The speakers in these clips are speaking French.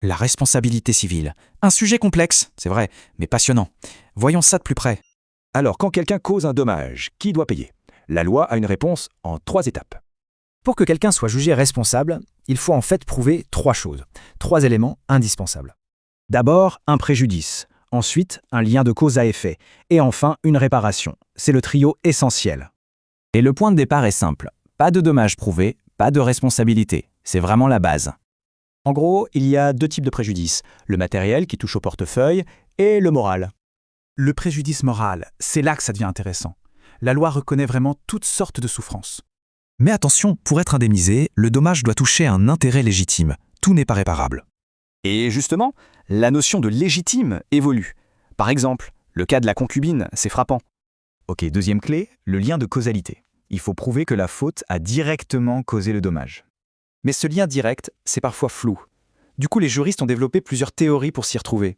La responsabilité civile. Un sujet complexe, c'est vrai, mais passionnant. Voyons ça de plus près. Alors, quand quelqu'un cause un dommage, qui doit payer? La loi a une réponse en 3 étapes. Pour que quelqu'un soit jugé responsable, il faut en fait prouver 3 choses, 3 éléments indispensables. D'abord, un préjudice, ensuite, un lien de cause à effet, et enfin, une réparation. C'est le trio essentiel. Et le point de départ est simple. Pas de dommage prouvé, pas de responsabilité. C'est vraiment la base. En gros, il y a 2 types de préjudices, le matériel qui touche au portefeuille et le moral. Le préjudice moral, c'est là que ça devient intéressant. La loi reconnaît vraiment toutes sortes de souffrances. Mais attention, pour être indemnisé, le dommage doit toucher un intérêt légitime. Tout n'est pas réparable. Et justement, la notion de légitime évolue. Par exemple, le cas de la concubine, c'est frappant. Ok, deuxième clé, le lien de causalité. Il faut prouver que la faute a directement causé le dommage. Mais ce lien direct, c'est parfois flou. Du coup, les juristes ont développé plusieurs théories pour s'y retrouver.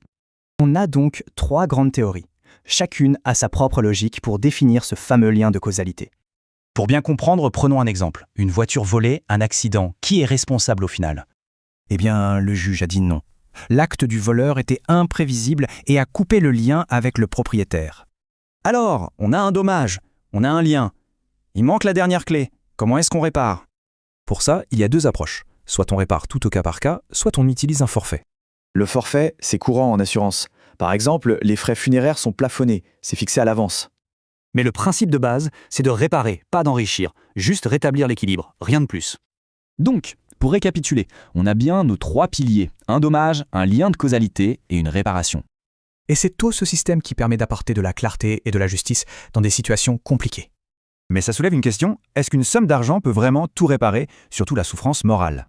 On a donc 3 grandes théories. Chacune a sa propre logique pour définir ce fameux lien de causalité. Pour bien comprendre, prenons un exemple. Une voiture volée, un accident. Qui est responsable au final? Eh bien, le juge a dit non. L'acte du voleur était imprévisible et a coupé le lien avec le propriétaire. Alors, on a un dommage, on a un lien. Il manque la dernière clé. Comment est-ce qu'on répare? Pour ça, il y a 2 approches. Soit on répare tout au cas par cas, soit on utilise un forfait. Le forfait, c'est courant en assurance. Par exemple, les frais funéraires sont plafonnés, c'est fixé à l'avance. Mais le principe de base, c'est de réparer, pas d'enrichir. Juste rétablir l'équilibre, rien de plus. Donc, pour récapituler, on a bien nos 3 piliers. Un dommage, un lien de causalité et une réparation. Et c'est tout ce système qui permet d'apporter de la clarté et de la justice dans des situations compliquées. Mais ça soulève une question, est-ce qu'une somme d'argent peut vraiment tout réparer, surtout la souffrance morale?